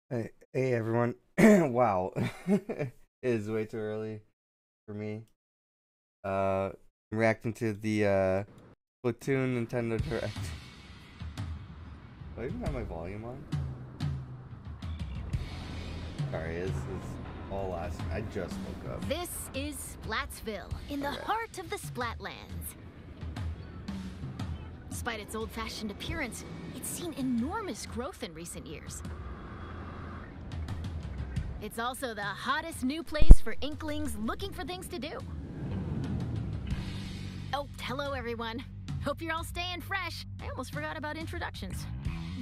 Hey everyone. Wow. It is way too early for me. I'm reacting to the Splatoon Nintendo Direct. Do I even have my volume on? Sorry, this is all last. I just woke up. This is Splatsville, in the heart of the Splatlands. Despite its old-fashioned appearance, it's seen enormous growth in recent years. It's also the hottest new place for Inklings looking for things to do. Oh, hello everyone. Hope you're all staying fresh. I almost forgot about introductions.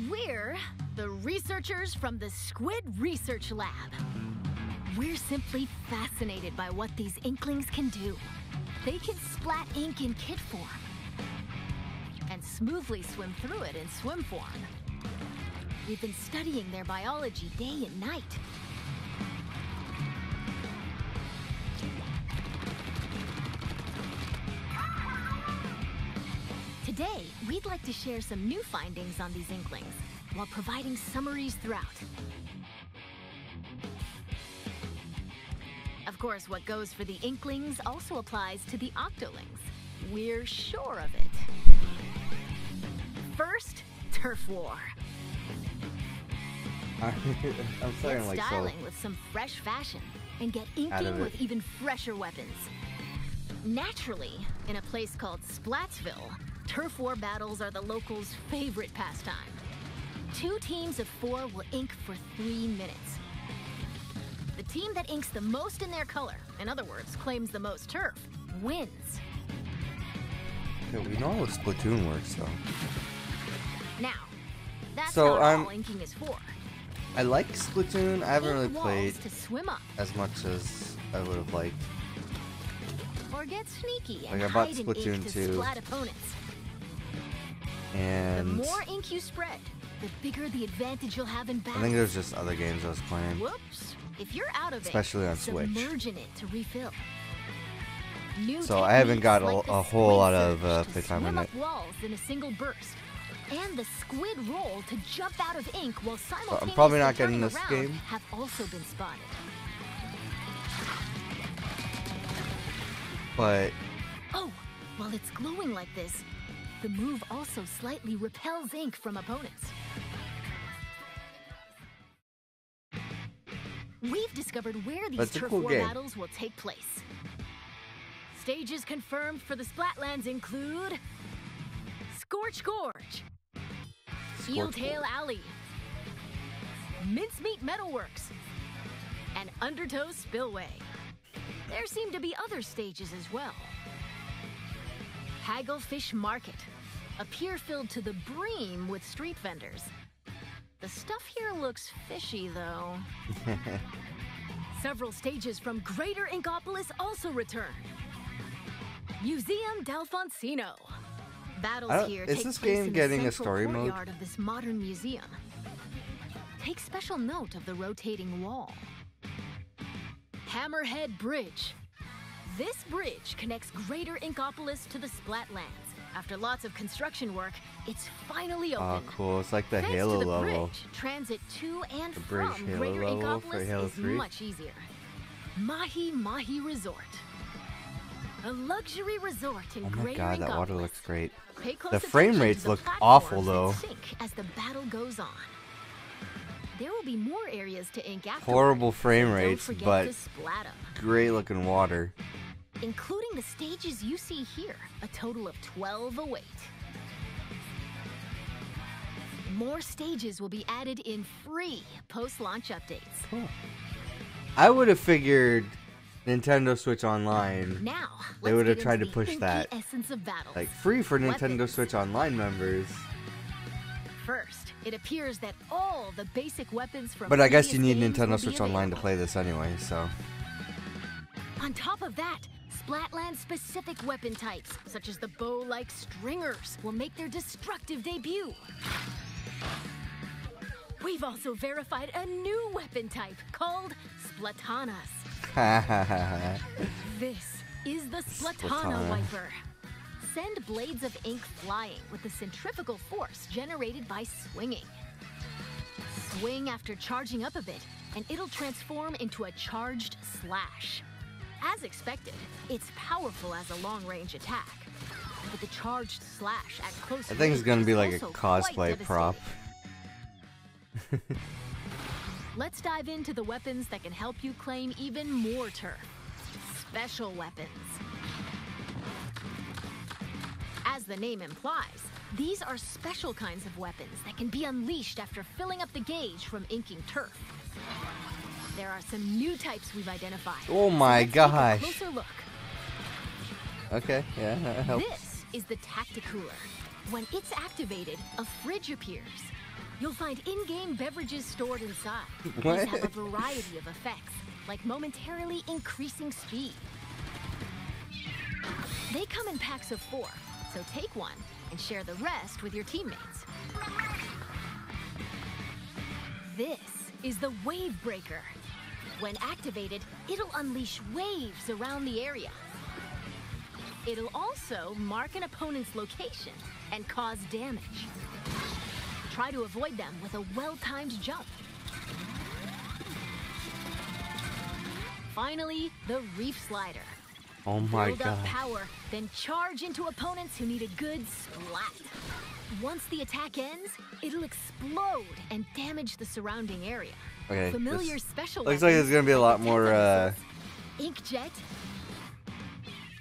We're the researchers from the Squid Research Lab. We're simply fascinated by what these Inklings can do. They can splat ink in kit form and smoothly swim through it in swim form. We've been studying their biology day and night. Today, we'd like to share some new findings on these Inklings, while providing summaries throughout. Of course, what goes for the Inklings also applies to the Octolings. We're sure of it. First, Turf War. I'm starting Get like styling with some fresh fashion and get Out of inking it. with even fresher weapons. Naturally, in a place called Splatsville, turf war battles are the locals' favorite pastime. 2 teams of 4 will ink for 3 minutes. The team that inks the most in their color, in other words, claims the most turf, wins. Okay, we know how Splatoon works though. Now, that's So, not all inking is for. I like Splatoon. I haven't really Ink walls played to swim up, as much as I would have liked. or get sneaky and Like, I bought hide in Splatoon ink to 2. splat opponents. The And more ink you spread, the bigger the advantage you'll have in I battle. think there's just other games I was playing. Whoops! If you're out of Especially it, on Switch. submerge in it to refill. New So I haven't got techniques like the a whole squid lot of surge to playtime swim in up it. walls in a single burst, and the squid roll to jump out of ink while simultaneously probably not getting turning this around game. have also been spotted. But Oh, while it's glowing like this, the move also slightly repels ink from opponents. We've discovered where these That's a turf cool war game. battles will take place. Stages confirmed for the Splatlands include Scorch Gorge, Eeltail Alley, Mincemeat Metalworks, and Undertow Spillway. There seem to be other stages as well. HAGGLEFISH Market, a pier filled to the brim with street vendors. The stuff here looks fishy, though. Several stages from Greater Inkopolis also return. Museum D'Alfonsino. Battles here is take this place game in getting the a central story mode? courtyard of this modern museum. Take special note of the rotating wall. Hammerhead Bridge. This bridge connects Greater Inkopolis to the Splatlands. After lots of construction work, it's finally open. oh, cool! It's like the Thanks Halo to the level. bridge, transit to and The bridge from Halo Greater level for Inkopolis Halo is 3. much easier. MAHI-MAHI Resort. A luxury resort in Oh my Greater god, that water Inkopolis. looks great. Pay close The frame attention to rates the look platforms awful that though. sink as the battle goes on. There will be more areas to ink afterward. Horrible frame Don't rates, forget but to splat 'em. great looking water. Including the stages you see here, a total of 12 await. More stages will be added in free post-launch updates. Cool. I would have figured Nintendo Switch Online, Now, They let's would have get tried into to the push inky that. essence of battles. like free for Nintendo Weapons. Switch Online members. First, it appears that all the basic weapons from But I guess you previous need games will Nintendo be Switch Online to available. play this anyway, so. On top of that, Splatland-specific weapon types, such as the bow-like stringers, will make their destructive debut. We've also verified a new weapon type called SPLATANAs. This is the SPLATANA Splatana. wiper. Send blades of ink flying with the centrifugal force generated by swinging. Swing after charging up a bit, and it'll transform into a charged slash. As expected, it's powerful as a long-range attack. But the charged slash at close I think it's gonna range be is like a also quite cosplay prop. devastating. Let's dive into the weapons that can help you claim even more turf. Special weapons. As the name implies, these are special kinds of weapons that can be unleashed after filling up the gauge from inking turf. There are some new types we've identified. Oh my gosh. Take a closer look. Okay, yeah, that helps. This is the Tacticooler. When it's activated, a fridge appears. You'll find in-game beverages stored inside. What? These have a variety of effects, like momentarily increasing speed. They come in packs of 4, so take one and share the rest with your teammates. This is the Wave Breaker. When activated, it'll unleash waves around the area. It'll also mark an opponent's location and cause damage. Try to avoid them with a well-timed jump. Finally, the Reef Slider. Oh my Build up god. power, then charge into opponents who need a good splat. Once the attack ends, it'll explode and damage the surrounding area. Okay, Familiar this special looks like there's gonna be a lot more Inkjet,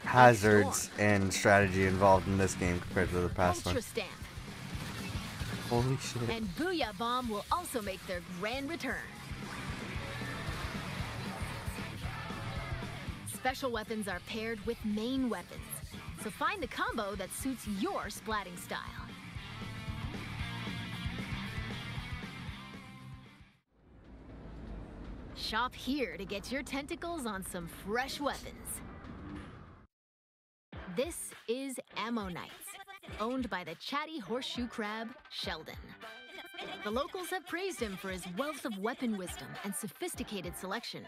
hazards and strategy involved in this game compared to the past one. Ultra Stamp, Holy shit. and Booyah Bomb will also make their grand return. Special weapons are paired with main weapons, so find the combo that suits your splatting style. Shop here to get your tentacles on some fresh weapons. This is Ammonites, owned by the chatty horseshoe crab, Sheldon. The locals have praised him for his wealth of weapon wisdom and sophisticated selection.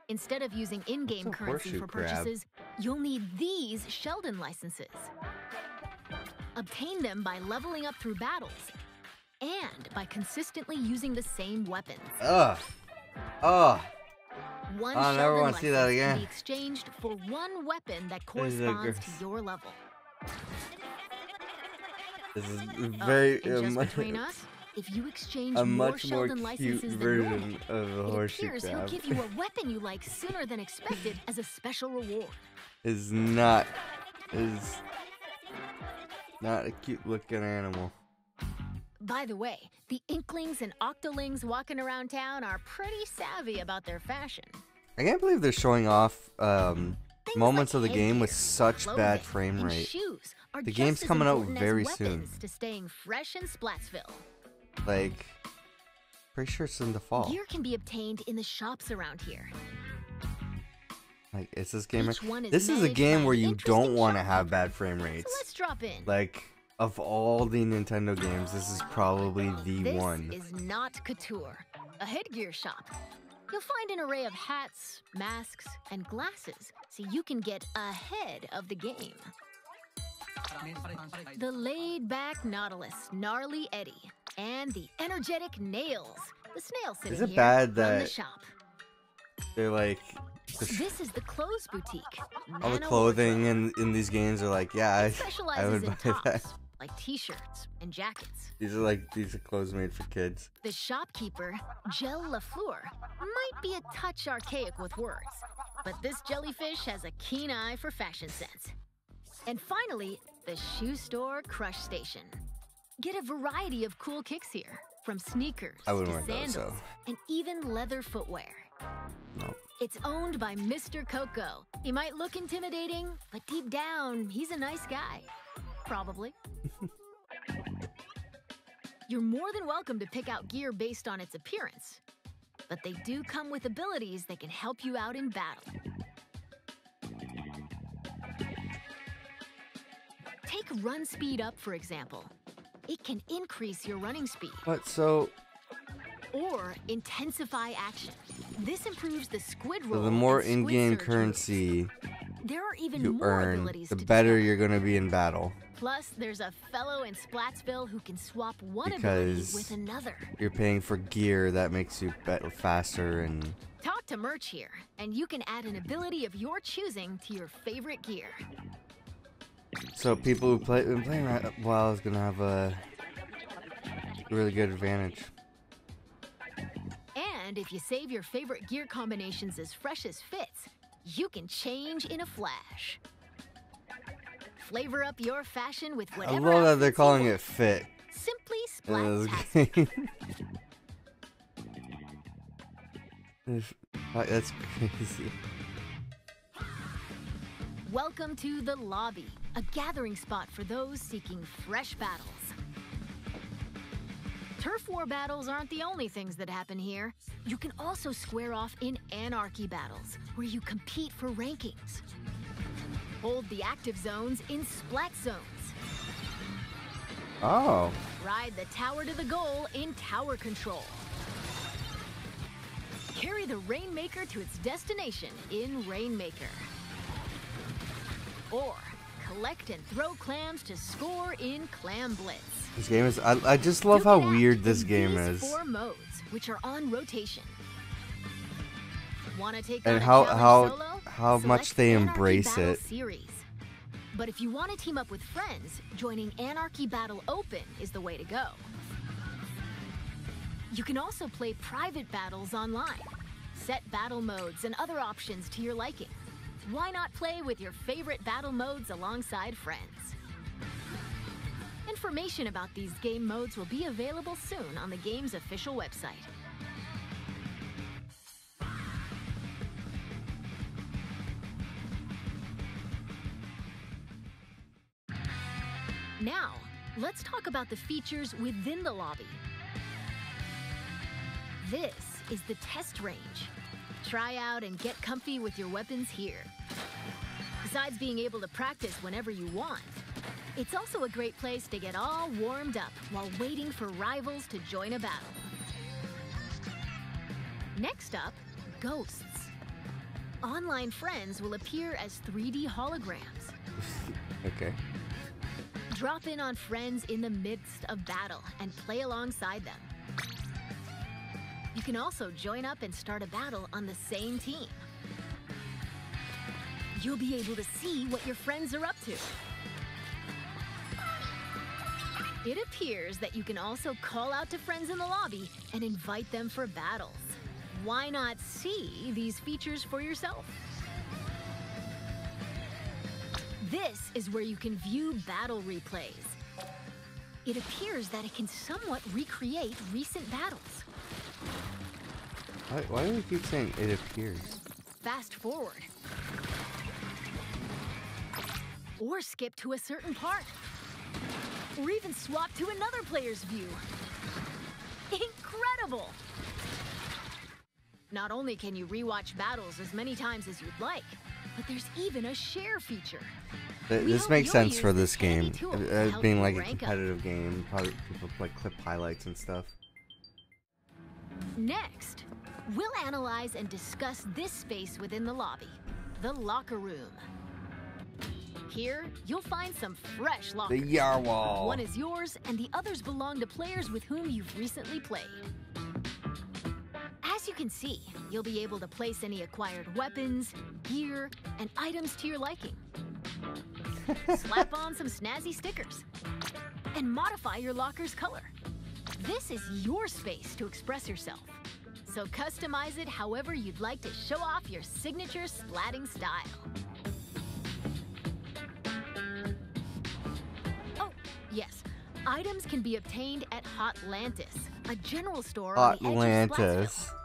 Instead of using in-game What's a currency horseshoe for crab? purchases, you'll need these Sheldon licenses. Obtain them by leveling up through battles and by consistently using the same weapons. Ugh. Ugh. One I never Sheldon wanna see that license again. can be exchanged for one weapon that This is corresponds to gross. your level. This is very And just between us, if you exchange a more much more Sheldon cute licenses than normal, version of a it horseshoe appears he'll crab. give you a weapon you like sooner than expected as a special reward. is not a cute looking animal. By the way, the Inklings and Octolings walking around town are pretty savvy about their fashion. I can't believe they're showing off Things moments like of the game with headgear, such bad clothing, frame and rate. shoes are The just game's as coming out important as very weapons soon. to staying fresh in Splatsville. Like, pretty sure it's in the fall. Gear can be obtained in the shops around here. Like, is this game? Each one is This is a managed game by where an you don't interesting want to shop have keeper. bad frame So rates. let's drop in. Like, of all the Nintendo games, this is probably the This one. is not Couture, a headgear shop. You'll find an array of hats, masks, and glasses, so you can get ahead of the game. The laid-back Nautilus, Gnarly Eddie, and the energetic Nails, the snail sitting Is it here, bad run the that shop. They're like, This is the clothes boutique. all the Nano clothing Wardrobe. in these games are like, yeah, I Specializes would in buy tops, that. like t-shirts and jackets. These are clothes made for kids. The shopkeeper, Gel Lafleur, might be a touch archaic with words, but this jellyfish has a keen eye for fashion sense. And finally, the shoe store Crush Station. Get a variety of cool kicks here, from sneakers I wouldn't to wear those, sandals so. and even leather footwear. No. It's owned by Mr. Coco. He might look intimidating, but deep down, he's a nice guy. Probably. You're more than welcome to pick out gear based on its appearance, but they do come with abilities that can help you out in battle. Take run speed up, for example. It can increase your running speed. But so Or intensify action. This improves the squid roll. the more and squid in-game surge currency There are even you more earn, abilities the to better discover. you're gonna be in battle. Plus, there's a fellow in Splatsville who can swap one ability Because with another. you're paying for gear that makes you faster and... Talk to Merch here, and you can add an ability of your choosing to your favorite gear. So people who been playing right a while is gonna have a really good advantage. And if you save your favorite gear combinations as fresh as fits, you can change in a flash. Flavor up your fashion with I whatever love that they're outfits you calling want. it fit. Simply in Splat-tastic. this game. That's crazy. Welcome to the lobby, a gathering spot for those seeking fresh battles. Turf war battles aren't the only things that happen here. You can also square off in anarchy battles, where you compete for rankings. Hold the active zones in splat zones. Oh. Ride the tower to the goal in tower control. Carry the Rainmaker to its destination in Rainmaker. Or collect and throw clams to score in Clam Blitz. This game is... I just love how weird this game is. 4 modes, which are on rotation. Want to take And on a how challenge solo? how much Select they Anarchy embrace Battle it. Series. But if you want to team up with friends, joining Anarchy Battle Open is the way to go. You can also play private battles online. Set battle modes and other options to your liking. Why not play with your favorite battle modes alongside friends? Information about these game modes will be available soon on the game's official website. Now, let's talk about the features within the lobby. This is the test range. Try out and get comfy with your weapons here. Besides being able to practice whenever you want, it's also a great place to get all warmed up while waiting for rivals to join a battle. Next up, ghosts. Online friends will appear as 3D holograms. Okay. Drop in on friends in the midst of battle and play alongside them. You can also join up and start a battle on the same team. You'll be able to see what your friends are up to. It appears that you can also call out to friends in the lobby and invite them for battles. Why not see these features for yourself? This is where you can view battle replays. It appears that it can somewhat recreate recent battles. Why do we keep saying it appears? Fast forward. Or skip to a certain part. Or even swap to another player's view. Incredible! Not only can you rewatch battles as many times as you'd like, but there's even a share feature. This makes sense for this game. handy tool to help Being you like a rank up. competitive game, probably people like clip highlights and stuff. Next, we'll analyze and discuss this space within the lobby, the locker room. Here, you'll find some fresh The lockers. Yarwhal. One is yours, and the others belong to players with whom you've recently played. As you can see, you'll be able to place any acquired weapons, gear, and items to your liking. Slap on some snazzy stickers, and modify your locker's color. This is your space to express yourself, so customize it however you'd like to show off your signature splatting style. Oh, yes, items can be obtained at Hotlantis, a general store on the edge of Atlantis. Splatsville.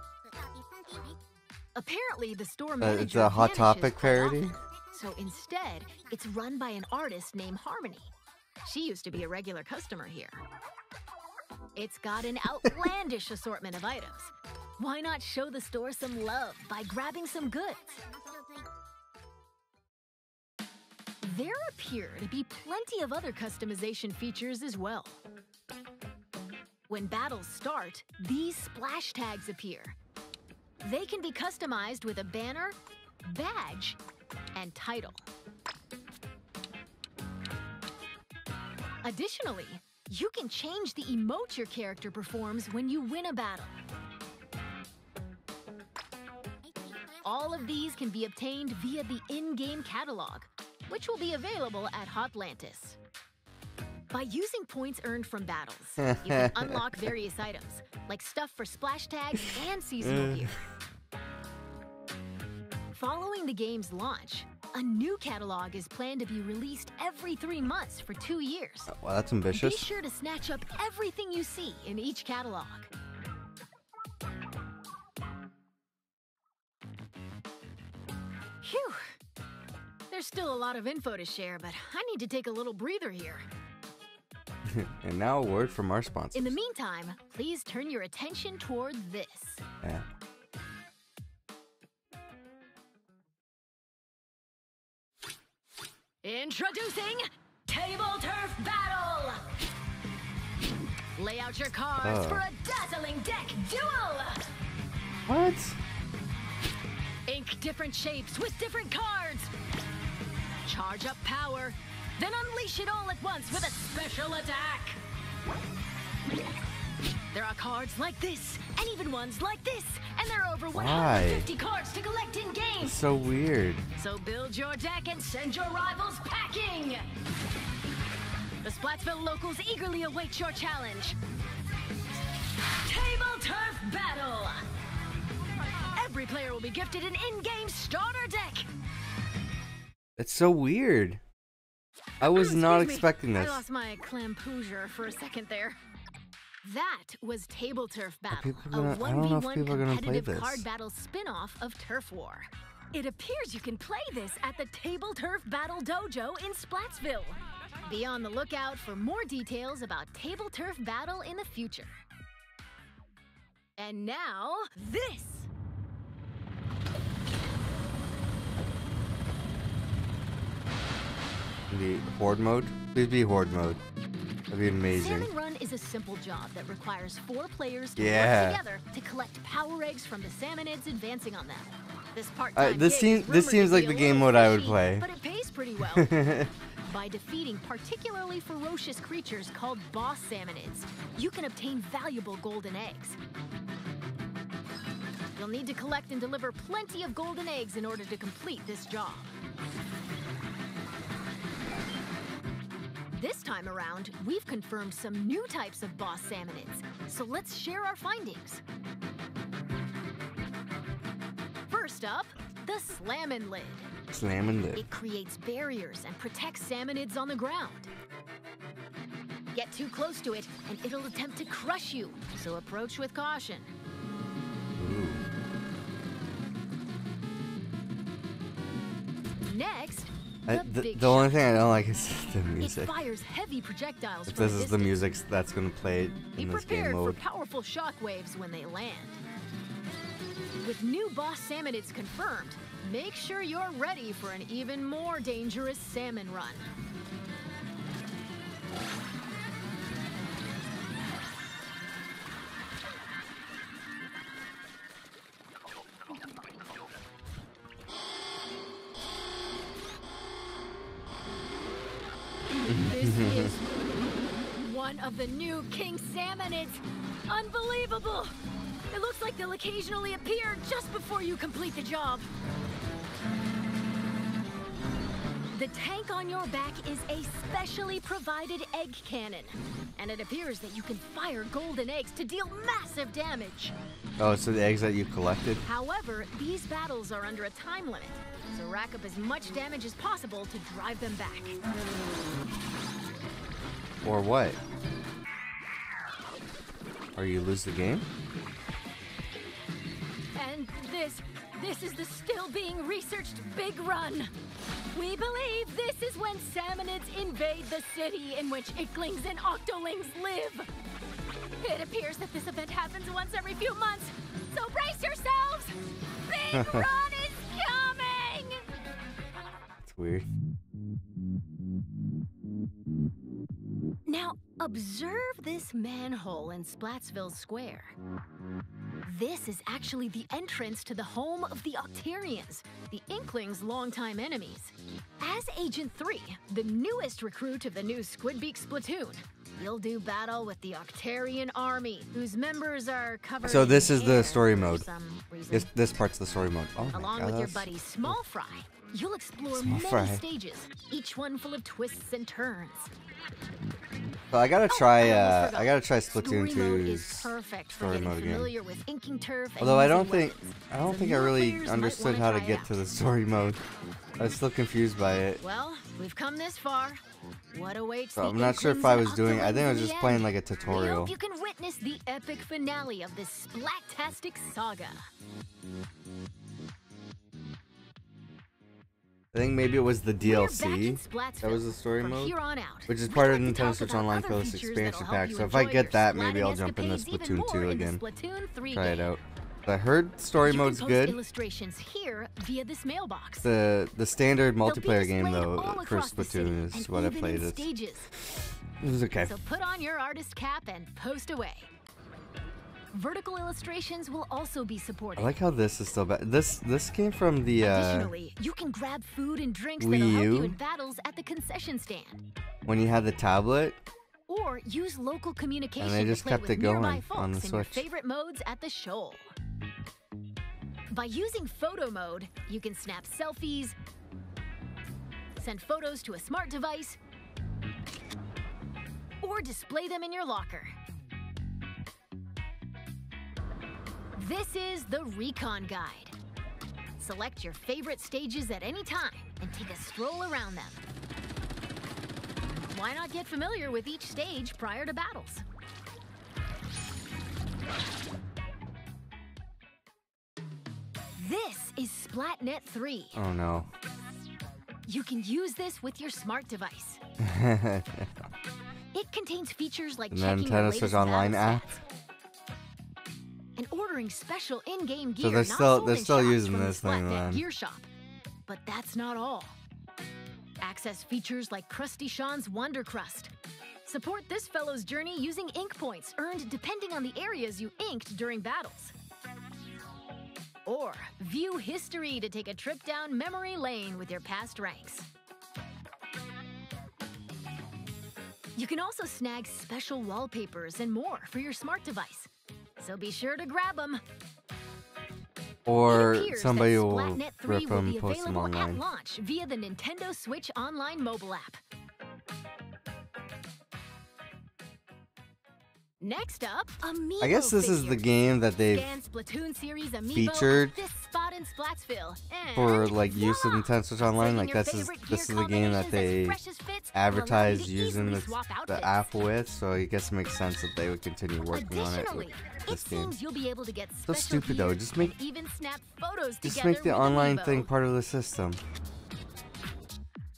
Apparently, the store manager It's a Hot vanishes Topic quite parody? often. So instead, it's run by an artist named Harmony. She used to be a regular customer here. It's got an outlandish assortment of items. Why not show the store some love by grabbing some goods? There appear to be plenty of other customization features as well. When battles start, these splash tags appear. They can be customized with a banner, badge, and title. Additionally, you can change the emote your character performs when you win a battle. All of these can be obtained via the in-game catalog, which will be available at Hotlantis. By using points earned from battles, you can unlock various items, like stuff for splash tags and seasonal gear. Following the game's launch, a new catalog is planned to be released every 3 months for 2 years. Well, that's ambitious. Be sure to snatch up everything you see in each catalog. Phew! There's still a lot of info to share, but I need to take a little breather here. And now a word from our sponsors. In the meantime, please turn your attention toward this. Yeah. Introducing Table Turf Battle! Lay out your cards for a dazzling deck duel! What? Ink different shapes with different cards! Charge up power, then unleash it all at once with a special attack! There are cards like this, and even ones like this, and there are over 150 cards to collect in game! It's so weird. So build your deck and send your rivals packing! The Splatsville locals eagerly await your challenge. Table Turf Battle! Every player will be gifted an in-game starter deck! It's so weird. I was not expecting this. I lost my clampoosier for a second there. That was Table Turf Battle, a 1v1 competitive card battle spin-off of Turf War. It appears you can play this at the Table Turf Battle Dojo in Splatsville. Be on the lookout for more details about Table Turf Battle in the future. And now, this! The Horde mode? Please be Horde mode. That'd be amazing. Salmon Run is a simple job that requires 4 players to work together to collect power eggs from the salmonids advancing on them. This part-time this seems like the game mode I would play. But it pays pretty well. By defeating particularly ferocious creatures called boss salmonids, you can obtain valuable golden eggs. You'll need to collect and deliver plenty of golden eggs in order to complete this job. This time around, we've confirmed some new types of boss salmonids, so let's share our findings. First up, the SLAMMIN lid. SLAMMIN lid. It creates barriers and protects salmonids on the ground. Get too close to it, and it'll attempt to crush you, so approach with caution. Ooh. Next, the only thing I don't like is the music. It fires heavy projectiles. If this is the music that's going to play in this game mode. Be prepared for powerful shockwaves when they land. With new boss salmonids confirmed, make sure you're ready for an even more dangerous salmon run. This is one of the new king salmonids. Unbelievable! It looks like they'll occasionally appear just before you complete the job. The tank on your back is a specially provided egg cannon, and it appears that you can fire golden eggs to deal massive damage. Oh, so the eggs that you collected? However, these battles are under a time limit, so rack up as much damage as possible to drive them back. Or what? Or you lose the game? And this is the still being researched big run. We believe this is when salmonids invade the city in which icklings and octolings live. It appears that this event happens once every few months, so brace yourselves! Big run is coming! It's weird. Now, Observe this manhole in Splatsville Square. This is actually the entrance to the home of the Octarians, the Inklings' longtime enemies. As Agent 3, the newest recruit of the new Squidbeak Splatoon, you'll do battle with the Octarian army, whose members are covered So this in is the hair story for mode. some reason. This part's the story mode. Oh my Along God, with your that's- buddy Small Fry, you'll explore Small many Fry. stages, each one full of twists and turns. So I gotta try. I almost forgot. I gotta try Splatoon Story mode 2's is perfect for story getting mode again. familiar with inking turf and Although I using don't think weapons. I don't So think I new really players might understood wanna how to try it get out. to the story mode. I was still confused by it. Well, we've come this far. What awaits So the I'm not sure if Inklings I and was doing. I think I was Octolings in just the playing end? like a We tutorial. hope you can witness the epic finale of this Splat-tastic saga. I think maybe it was the We're back DLC. in Splatsville. That was the story From mode, here on out, which is we'd part like of to Nintendo talk Switch about Online other Plus features expansion that'll pack. help you So if I enjoy get your that, maybe I'll Splatting jump into escapades even Splatoon 2 more in the again. Splatoon 3 Try it game. out. I heard story You mode's can post good. illustrations here via this mailbox. The standard They'll be multiplayer game displayed though all for across the city Splatoon is and what I even played. in It stages. was okay. So put on your artist cap and post away. Vertical illustrations will also be supported. I like how this is still bad. This came from the Additionally, you can grab food and drinks Wii that'll help U? you in battles at the concession stand. when you had the tablet. Or use local communication And they just to play kept with it going nearby folks on the in your Switch. favorite modes at the shoal. By using photo mode, you can snap selfies, send photos to a smart device, or display them in your locker. This is the RECON Guide. Select your favorite stages at any time and take a stroll around them. Why not get familiar with each stage prior to battles? This is SplatNet 3. Oh no. You can use this with your smart device. It contains features like The checking your Nintendo latest Switch Online battle app. stats and ordering special in-game gear. So they're not still- sold they're in still shops using from the this thing, SplatNet man. Gear shop. But that's not all. Access features like Krusty Sean's Wonder Crust. Support this fellow's journey using ink points earned depending on the areas you inked during battles. Or view history to take a trip down memory lane with your past ranks. You can also snag special wallpapers and more for your smart device. So be sure to grab them. Or It appears somebody that will SplatNet 3 rip will them be and post them available at online. launch via the Nintendo Switch Online mobile app. Next up, Amiibo I guess this is the figures. game that they've Scan Splatoon series Amiibo featured at this spot in Splatsville, and for like use of voila! Nintendo Switch Online. Trading Like your this is favorite this gear is the game that combinations they as fresh as fits will allow you advertise to using easily this, swap the outfits. app with. So I guess it makes sense that they would continue working on it Additionally, with it this game. seems you'll be able to get So special stupid though. gear Just make and even snap photos just together make the with online Amiibo. thing part of the system.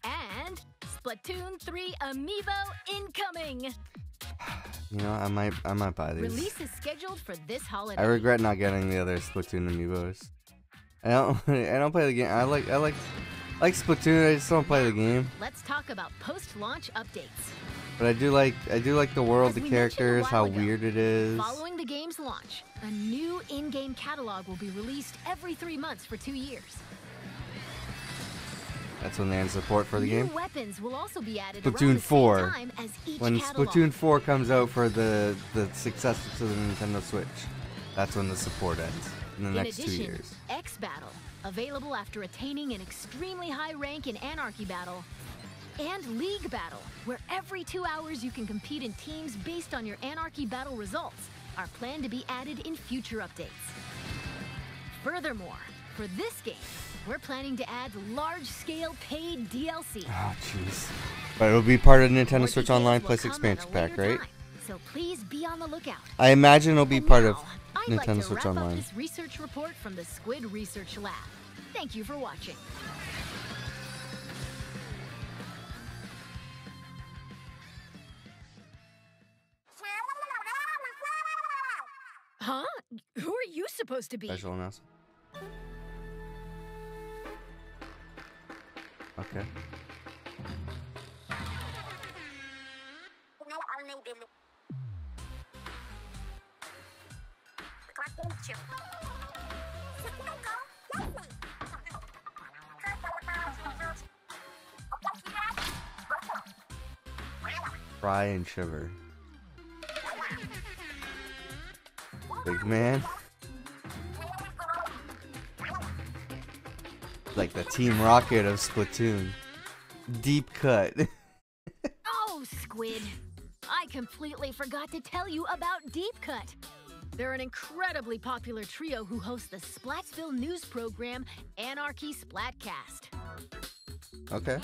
And Splatoon 3 Amiibo incoming. You know, I might buy these. Release is scheduled for this holiday. I regret not getting the other Splatoon amiibos. I don't play the game. I like Splatoon. I just don't play the game. Let's talk about post-launch updates. But I do like the world, As the we mentioned a characters, while how ago, weird it is. Following the game's launch, a new in-game catalog will be released every 3 months for 2 years. That's when they end support for the New game. weapons will also be added Splatoon around the 4. same time as each When catalog. Splatoon 4 comes out for the successor to the Nintendo Switch, that's when the support ends in the next 2 addition, years. X Battle, available after attaining an extremely high rank in Anarchy Battle, and League Battle, where every 2 hours you can compete in teams based on your Anarchy Battle results, are planned to be added in future updates. Furthermore, for this game, we're planning to add large-scale paid DLC. Oh jeez. But it'll be part of Nintendo More Switch details Online will Plus come at a expansion pack, later right? time, so please be on the lookout. I imagine it'll be And part of now, I'd like Nintendo to Switch wrap up Online. this research report from the Squid Research Lab. Thank you for watching. Huh? Who are you supposed to be? Special announcement. Okay. Cry and shiver. Big man. Like the Team Rocket of Splatoon. Deep cut. Oh, Squid. I completely forgot to tell you about Deep Cut. They're an incredibly popular trio who host the Splatsville news program Anarchy Splatcast. Okay.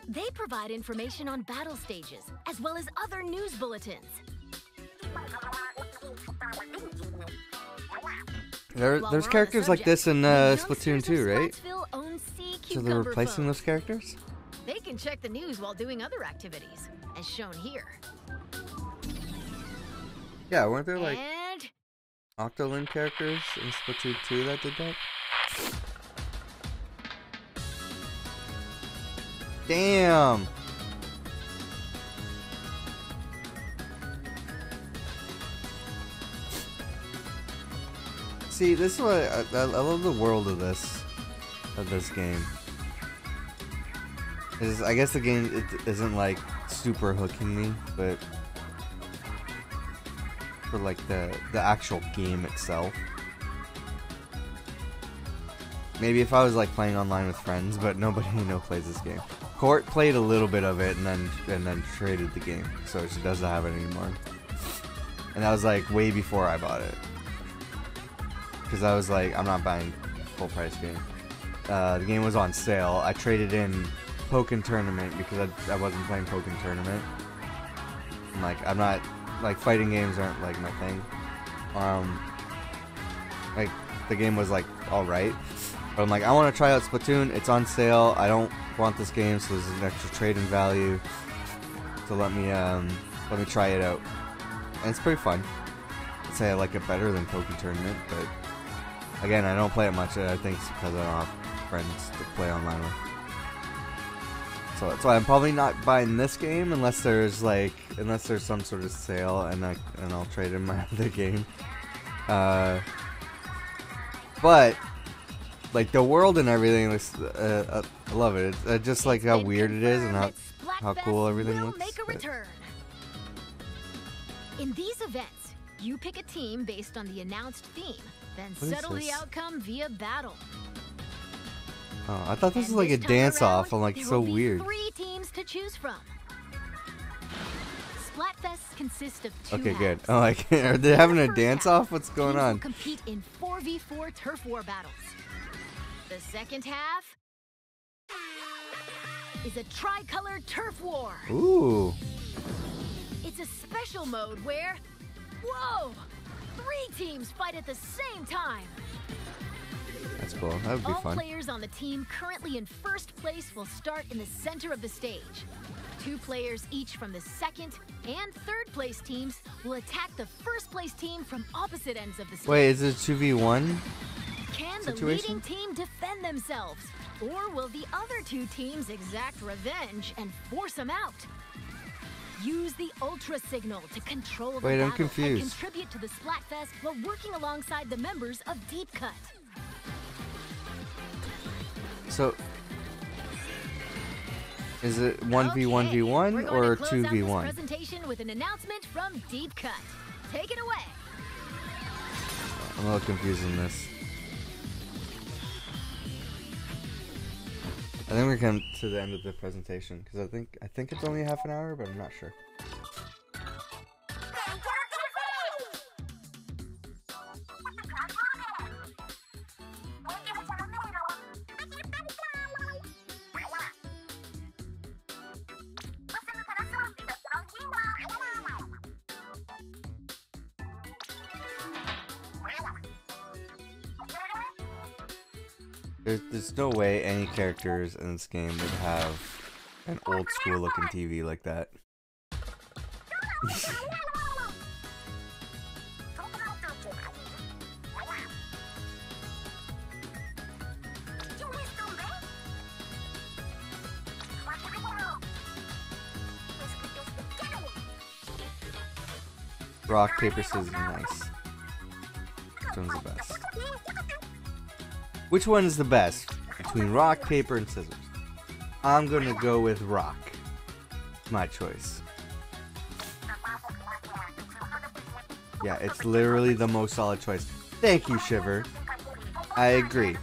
They provide information on battle stages, as well as other news bulletins. There's characters like this in Splatoon 2, right? So they're replacing those characters? They can check the news while doing other activities, as shown here. Yeah, weren't there like And Octoling characters in Splatoon 2 that did that? Damn! See, this is what I love the world of this game. I guess the game isn't like super hooking me, but for like the actual game itself. Maybe if I was like playing online with friends, but nobody plays this game. Court played a little bit of it and then traded the game, so she doesn't have it anymore. And that was like way before I bought it, because I was like, I'm not buying full price game. The game was on sale. I traded in Pokken Tournament because I wasn't playing Pokken Tournament. I'm like, I'm not, like, fighting games aren't like my thing. Like the game was like alright, but I'm like, I want to try out Splatoon. It's on sale. I don't want this game, so there's an extra trading value. So let me try it out, and it's pretty fun. I'd say I like it better than Pokken Tournament, but again, I don't play it much. I think it's because I don't have friends to play online with. So that's why I'm probably not buying this game unless there's some sort of sale, and I'll trade in my other game. But like the world and everything looks, I love it. It's just like how weird it is and how cool everything looks. In these events, you pick a team based on the announced theme, then settle the outcome via battle. Oh, I thought this was like a dance-off. I'm like, so weird. 3 teams to choose from. Splatfests consist of 2 Okay, good. halves. Oh, like, are they having a dance-off? What's going on? Teams will compete in 4v4 turf war battles. The second half is a tricolor turf war. Ooh. It's a special mode where, whoa, 3 teams fight at the same time. That's cool. That would be All fun. players on the team currently in first place will start in the center of the stage. 2 players each from the second and third place teams will attack the first place team from opposite ends of the stage. Wait, is it 2v1? Can situation? the leading team defend themselves? Or will the other 2 teams exact revenge and force them out? Use the Ultra Signal to control the Wait, I'm battle confused. and contribute to the Splatfest while working alongside the members of Deep Cut. So, is it 1v1v1 or 2v1? Presentation with an announcement from Deep Cut. Take it away. I'm a little confused in this. I think we're coming to the end of the presentation because I think it's only half an hour, but I'm not sure. There's no way any characters in this game would have an old school looking TV like that. Rock, paper, scissors, nice. Which one's the best? Which one is the best between rock, paper, and scissors? I'm gonna go with rock. My choice. Yeah, it's literally the most solid choice. Thank you, Shiver. I agree.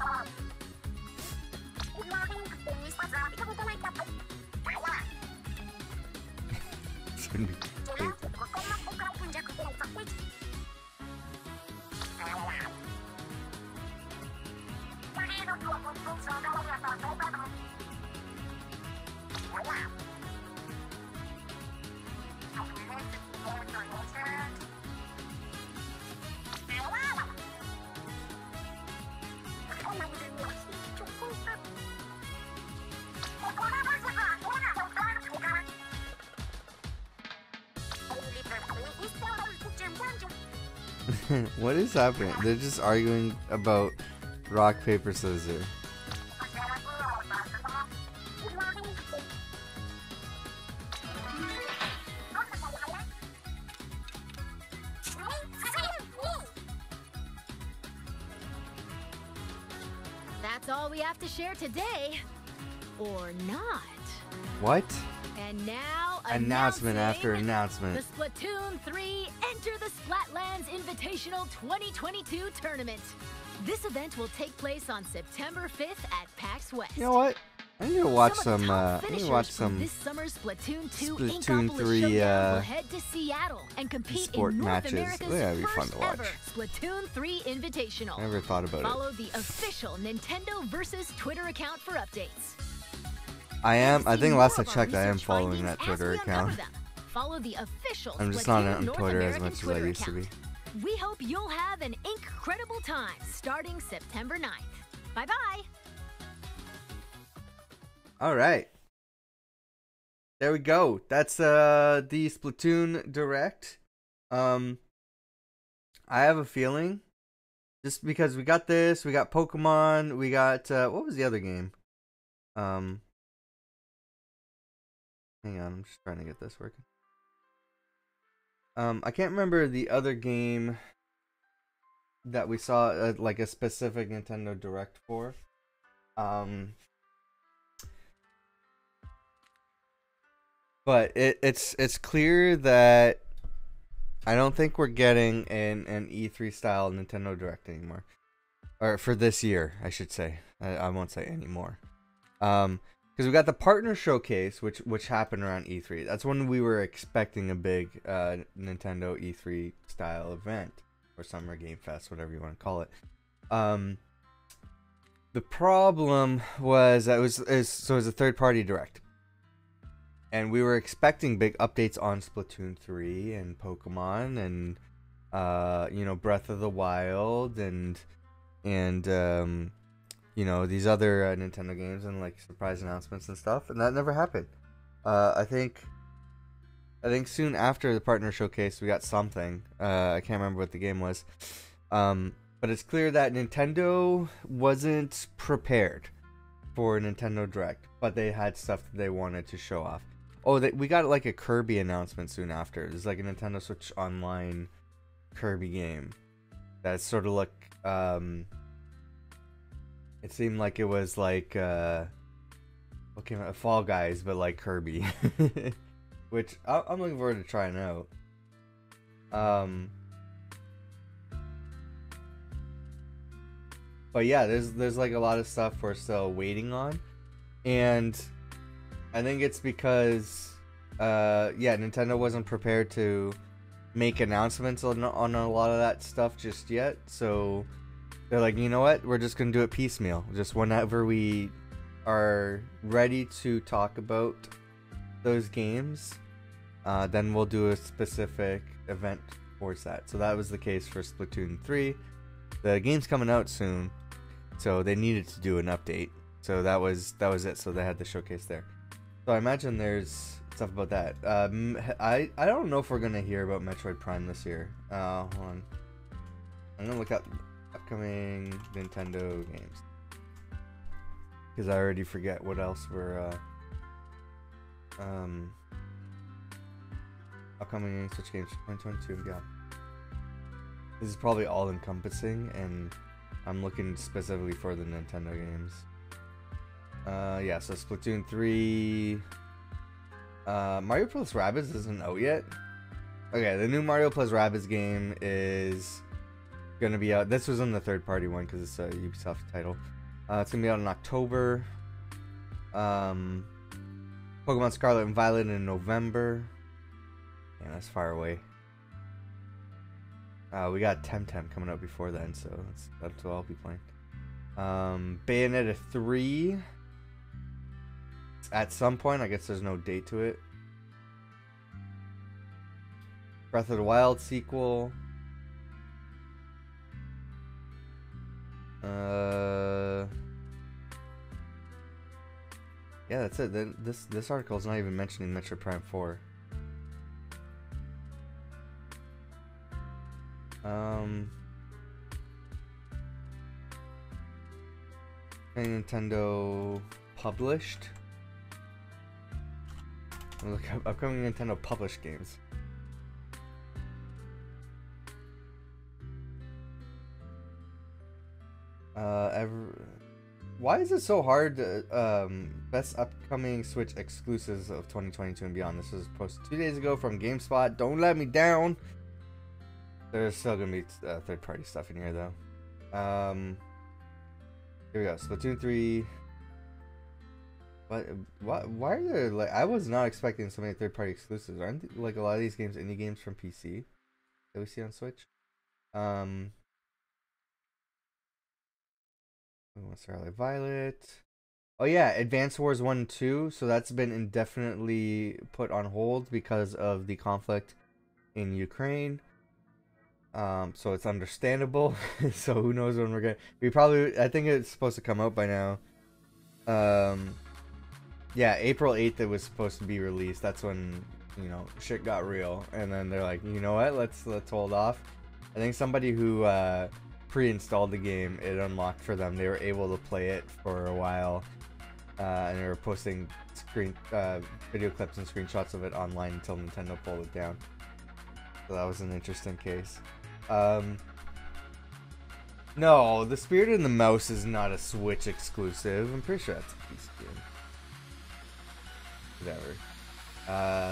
What is happening? They're just arguing about rock, paper, scissors. That's all we have to share today. Or not. What? And now, Announcement after announcing announcement. the Splatoon 3 Enter the Splatlands Invitational 2022 tournament. This event will take place on September 5th at PAX West. You know what? I need to watch some. I I need to watch some this summer's Splatoon 2 Splatoon 3 will head to Seattle and compete sport in North matches. America's That'd be fun first to watch. ever Splatoon 3 Invitational. I never thought about it. Follow the official Nintendo versus Twitter account for updates. I am. I See think more last I of our checked, I am research following findings that as Twitter we uncover account. them. Follow the official I'm just not Splatoon on North Twitter as American much as I Twitter used to be. account. We hope you'll have an incredible time starting September 9th. Bye-bye. All right. There we go. That's the Splatoon Direct. I have a feeling, just because we got this, we got Pokemon, we got what was the other game? Hang on, I'm just trying to get this working. I can't remember the other game that we saw like a specific Nintendo Direct for. But it's clear that I don't think we're getting an E3 style Nintendo Direct anymore, or for this year, I should say. I won't say anymore. Because we got the partner showcase, which happened around E3. That's when we were expecting a big Nintendo E3 style event, or Summer Game Fest, whatever you want to call it. The problem was that it was a third party Direct. And we were expecting big updates on Splatoon 3 and Pokemon and Breath of the Wild and these other Nintendo games and like surprise announcements and stuff, and that never happened. I think soon after the partner showcase we got something. I can't remember what the game was. But it's clear that Nintendo wasn't prepared for Nintendo Direct, but they had stuff that they wanted to show off. Oh, we got like a Kirby announcement soon after. There's like a Nintendo Switch Online Kirby game that sort of looked. It seemed like it was like Fall Guys, but like Kirby, which I'm looking forward to trying out. But yeah, there's like a lot of stuff we're still waiting on, and I think it's because Nintendo wasn't prepared to make announcements on a lot of that stuff just yet. So they're like, you know what? We're just gonna do it piecemeal. Just whenever we are ready to talk about those games, then we'll do a specific event towards that. So that was the case for Splatoon 3. The game's coming out soon, so they needed to do an update. So that was it. So they had the showcase there. So I imagine there's stuff about that. I don't know if we're gonna hear about Metroid Prime this year. Hold on. I'm gonna look up upcoming Nintendo games, because I already forget what else we're upcoming Switch games 2022 and beyond. This is probably all encompassing, and I'm looking specifically for the Nintendo games. Yeah, so Splatoon 3. Mario Plus Rabbids isn't out yet. Okay, the new Mario Plus Rabbids game is gonna be out. This was in the third-party one because it's a Ubisoft title. It's gonna be out in October. Pokemon Scarlet and Violet in November. Yeah, that's far away. We got Temtem coming out before then, so that's what I'll be playing. Bayonetta 3. At some point, I guess there's no date to it. Breath of the Wild sequel. Yeah, that's it. Then this article is not even mentioning Metroid Prime 4. Nintendo published. Look up upcoming Nintendo published games. Why is it so hard to, best upcoming Switch exclusives of 2022 and beyond? This was posted 2 days ago from GameSpot. Don't let me down. There's still gonna be third-party stuff in here though. Here we go. Splatoon 3. Why are there, like, I was not expecting so many third-party exclusives. Aren't like a lot of these games indie games from PC that we see on Switch? Scarlet Violet. Oh yeah, Advance Wars 1 and 2. So that's been indefinitely put on hold because of the conflict in Ukraine. So it's understandable. So who knows when we're gonna. I think it's supposed to come out by now. Yeah, April 8th it was supposed to be released. That's when, you know, shit got real. And then they're like, you know what? Let's hold off. I think somebody who pre-installed the game, it unlocked for them. They were able to play it for a while, and they were posting video clips and screenshots of it online until Nintendo pulled it down. So that was an interesting case. No, The Spirit and the Mouse is not a Switch exclusive. I'm pretty sure that's a PC game. Whatever.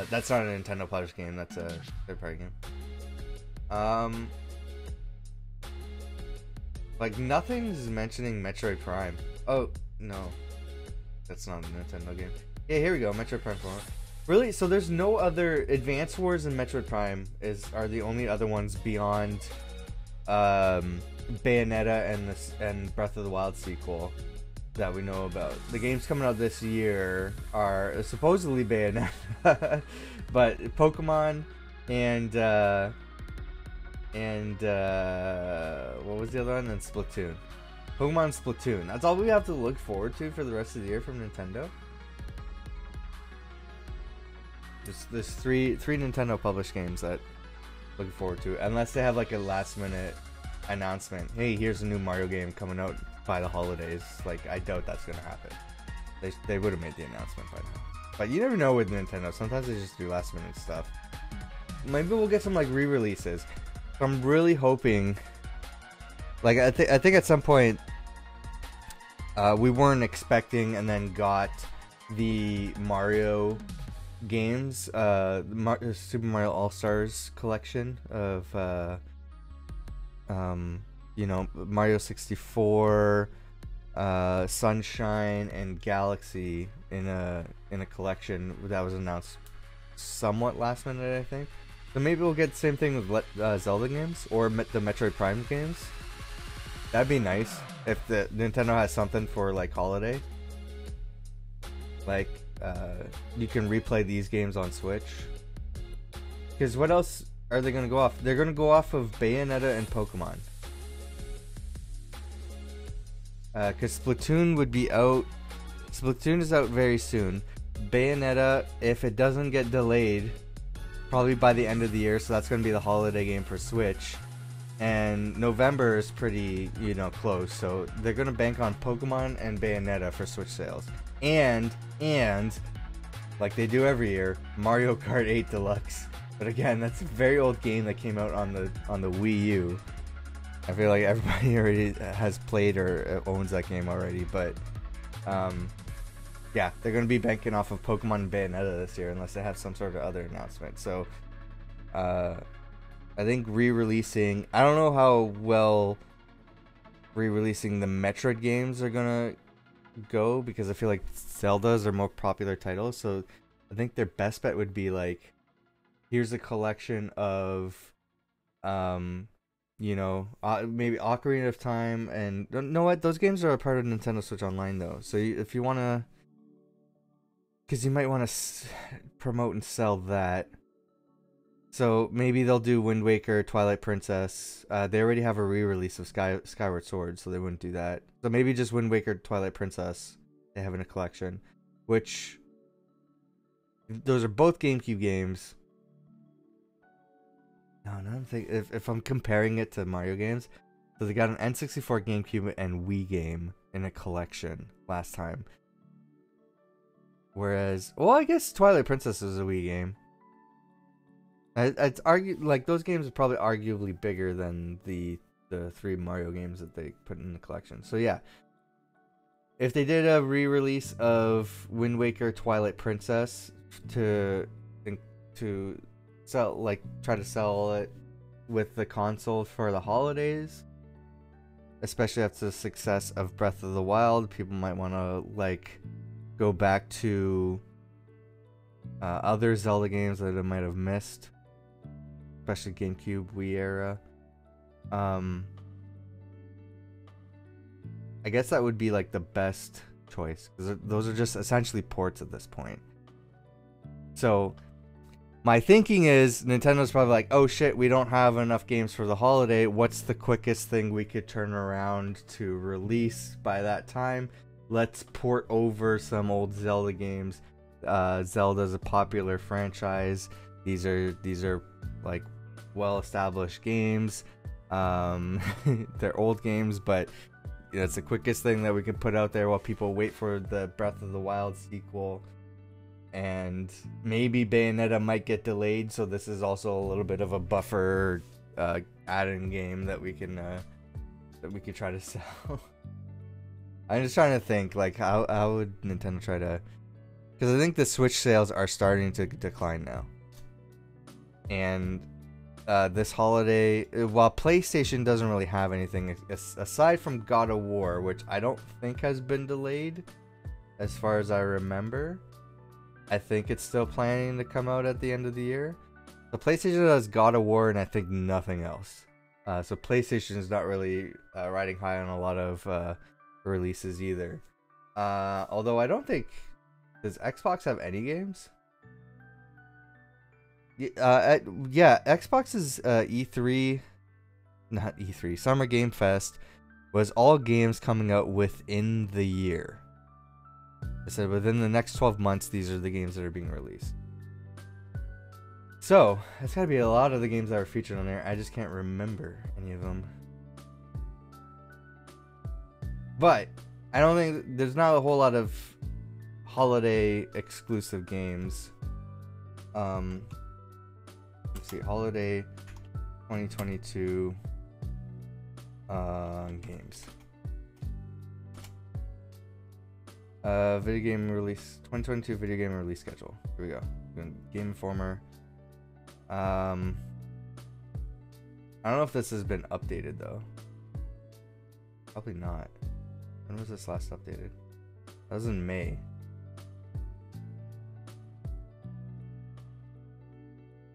That's not a Nintendo published game. That's a third-party game. Like, nothing's mentioning Metroid Prime. Oh, no. That's not a Nintendo game. Yeah, here we go. Metroid Prime 4. Really? So there's no other... Advance Wars and Metroid Prime are the only other ones beyond Bayonetta and Breath of the Wild sequel that we know about. The games coming out this year are supposedly Bayonetta, but Pokemon and what was the other one? And Splatoon. Pokemon and Splatoon. That's all we have to look forward to for the rest of the year from Nintendo. There's three Nintendo published games that I'm looking forward to, unless they have like a last minute announcement. Hey, here's a new Mario game coming out by the holidays. Like, I doubt that's gonna happen. They would have made the announcement by now. But you never know with Nintendo. Sometimes they just do last minute stuff. Maybe we'll get some like re-releases. I'm really hoping, like, I think at some point we weren't expecting and then got the Mario games, Super Mario All-Stars collection of you know, Mario 64, Sunshine and Galaxy in a collection that was announced somewhat last minute, I think. So maybe we'll get the same thing with Zelda games or the Metroid Prime games. That'd be nice if the Nintendo has something for like holiday. Like you can replay these games on Switch. Because what else are they gonna go off? They're gonna go off of Bayonetta and Pokemon. Because Splatoon would be out. Splatoon is out very soon. Bayonetta, if it doesn't get delayed, probably by the end of the year, so that's going to be the holiday game for Switch. And November is pretty, you know, close, so they're going to bank on Pokemon and Bayonetta for Switch sales. And, like they do every year, Mario Kart 8 Deluxe. But again, that's a very old game that came out on the Wii U. I feel like everybody already has played or owns that game already, but yeah, they're going to be banking off of Pokemon Bayonetta this year unless they have some sort of other announcement. So I think re-releasing, I don't know how well re-releasing the Metroid games are going to go, because I feel like Zelda's are more popular titles. So I think their best bet would be like, here's a collection of you know, maybe Ocarina of Time, and you know what, those games are a part of Nintendo Switch Online though. So if you want to, because you might want to promote and sell that. So maybe they'll do Wind Waker, Twilight Princess. They already have a re-release of Skyward Sword, so they wouldn't do that. So maybe just Wind Waker, Twilight Princess, they have in a collection. Which, those are both GameCube games. No, I'm thinking, if I'm comparing it to Mario games, so they got an N64, GameCube, and Wii game in a collection last time. Whereas, well, I guess Twilight Princess is a Wii game. It's like those games are probably arguably bigger than the 3 Mario games that they put in the collection. So yeah, if they did a re-release of Wind Waker, Twilight Princess to sell, like try to sell it with the console for the holidays, especially after the success of Breath of the Wild, people might want to like go back to other Zelda games that I might have missed, especially GameCube, Wii era. I guess that would be like the best choice, because those are just essentially ports at this point. So my thinking is Nintendo's probably like, oh shit, we don't have enough games for the holiday. What's the quickest thing we could turn around to release by that time? Let's port over some old Zelda games. Zelda's a popular franchise. These are like well-established games. They're old games, but you know, it's the quickest thing that we can put out there while people wait for the Breath of the Wild sequel. And maybe Bayonetta might get delayed, so this is also a little bit of a buffer add-in game that we can try to sell. I'm just trying to think, like, how would Nintendo try to, because I think the Switch sales are starting to decline now. And this holiday, while PlayStation doesn't really have anything aside from God of War, which I don't think has been delayed as far as I remember. I think it's still planning to come out at the end of the year. The PlayStation has God of War and I think nothing else. So PlayStation is not really riding high on a lot of releases either. Although I don't think, does Xbox have any games? Yeah, Xbox's E3, not E3, Summer Game Fest was all games coming out within the year. I said within the next 12 months, these are the games that are being released. So, that's gotta be a lot of the games that are featured on there. I just can't remember any of them. But, I don't think, there's not a whole lot of holiday exclusive games. Let's see, holiday 2022 games. Video game release 2022 video game release schedule. Here we go. Game Informer. I don't know if this has been updated though. Probably not. When was this last updated? That was in May.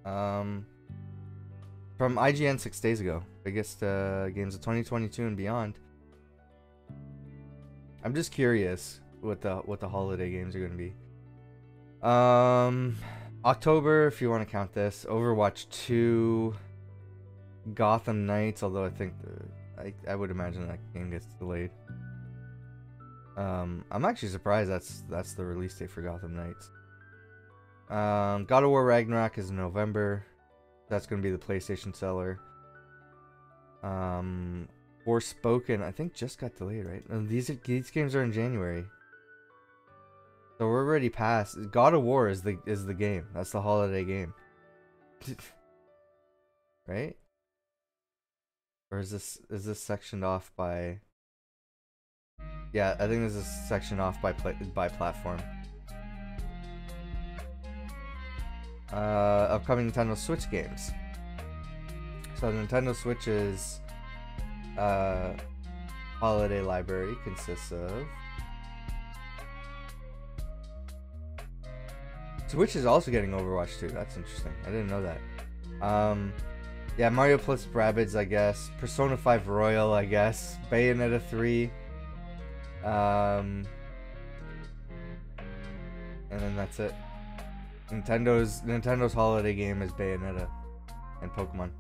From IGN 6 days ago. Biggest games of 2022 and beyond. I'm just curious what the holiday games are going to be. October, if you want to count this, Overwatch 2, Gotham Knights, although I think I would imagine that game gets delayed. I'm actually surprised that's the release date for Gotham Knights. God of War Ragnarok is in November. That's going to be the PlayStation seller. Forspoken, I think just got delayed, right? These games are in January. So we're already past. God of War is the game. That's the holiday game. Right? Or is this sectioned off by? Yeah, I think this is sectioned off by platform. Upcoming Nintendo Switch games. So Nintendo Switch's holiday library consists of. Switch is also getting Overwatch 2. That's interesting. I didn't know that. Yeah, Mario plus Rabbids, I guess. Persona 5 Royal, I guess. Bayonetta 3. And then that's it. Nintendo's holiday game is Bayonetta and Pokemon.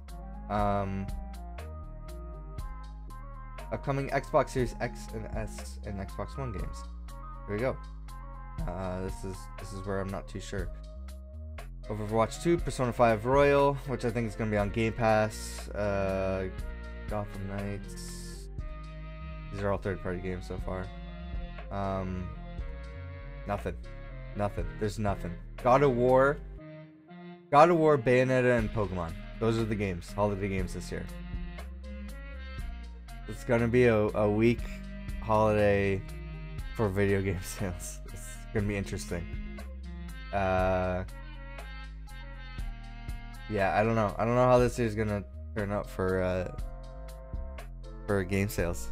Upcoming Xbox Series X and S and Xbox One games. Here we go. This is where I'm not too sure. Overwatch 2, Persona 5 Royal, which I think is going to be on Game Pass. Gotham Knights. These are all third-party games so far. Nothing. There's nothing. God of War, Bayonetta, and Pokemon. Those are the games, holiday games this year. It's gonna be a weak holiday for video game sales. It's gonna be interesting. Yeah, I don't know how this year's gonna turn out for game sales.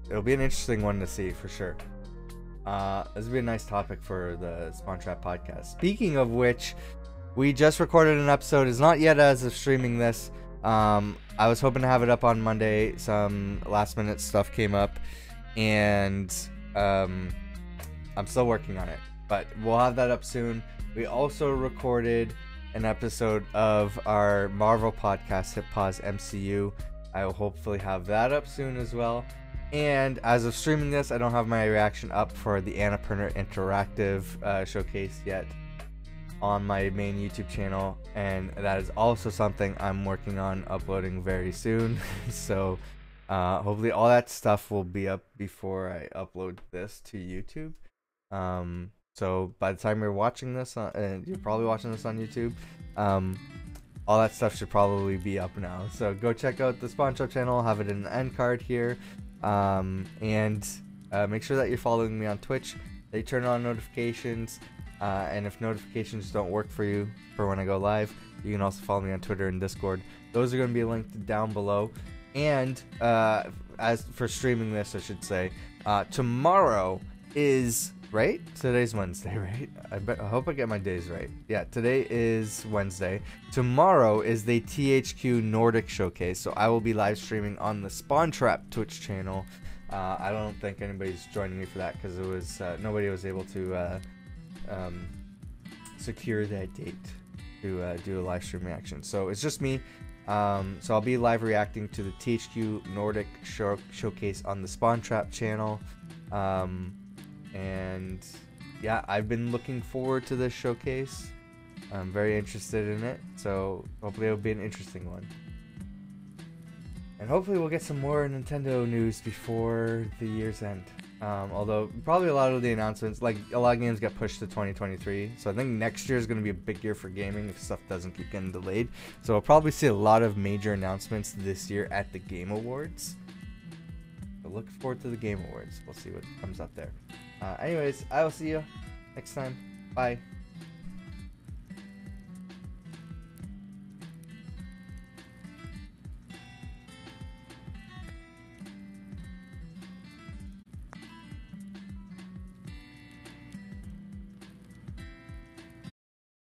It'll be an interesting one to see for sure. This would be a nice topic for the Spawn Trap podcast. Speaking of which, we just recorded an episode. It's not yet as of streaming this. I was hoping to have it up on Monday. Some last minute stuff came up, and I'm still working on it. But we'll have that up soon. We also recorded an episode of our Marvel podcast, Hit Pause MCU. I will hopefully have that up soon as well. And as of streaming this, I don't have my reaction up for the Annapurna Interactive showcase yet on my main YouTube channel, and that is also something I'm working on uploading very soon. So hopefully all that stuff will be up before I upload this to YouTube. So by the time you're watching this, and you're probably watching this on YouTube, all that stuff should probably be up now. So go check out the Spawn Trap channel. I'll have it in the end card here. And make sure that you're following me on Twitch, that you turn on notifications, and if notifications don't work for you for when I go live, you can also follow me on Twitter and Discord. Those are going to be linked down below. And as for streaming this, I should say, tomorrow is, right? Today's Wednesday, right? I hope I get my days right. Yeah, today is Wednesday. Tomorrow is the THQ Nordic Showcase, so I will be live streaming on the Spawn Trap Twitch channel. I don't think anybody's joining me for that because it was nobody was able to secure that date to do a live stream reaction. So it's just me. So I'll be live reacting to the THQ Nordic Showcase on the Spawn Trap channel. And yeah, I've been looking forward to this showcase. I'm very interested in it, so hopefully it'll be an interesting one. And hopefully we'll get some more Nintendo news before the year's end. Although probably a lot of the announcements, like a lot of games get pushed to 2023, so I think next year is going to be a big year for gaming if stuff doesn't keep getting delayed. So we'll probably see a lot of major announcements this year at the Game Awards. So look forward to the Game Awards. We'll see what comes up there. Anyways, I will see you next time. Bye.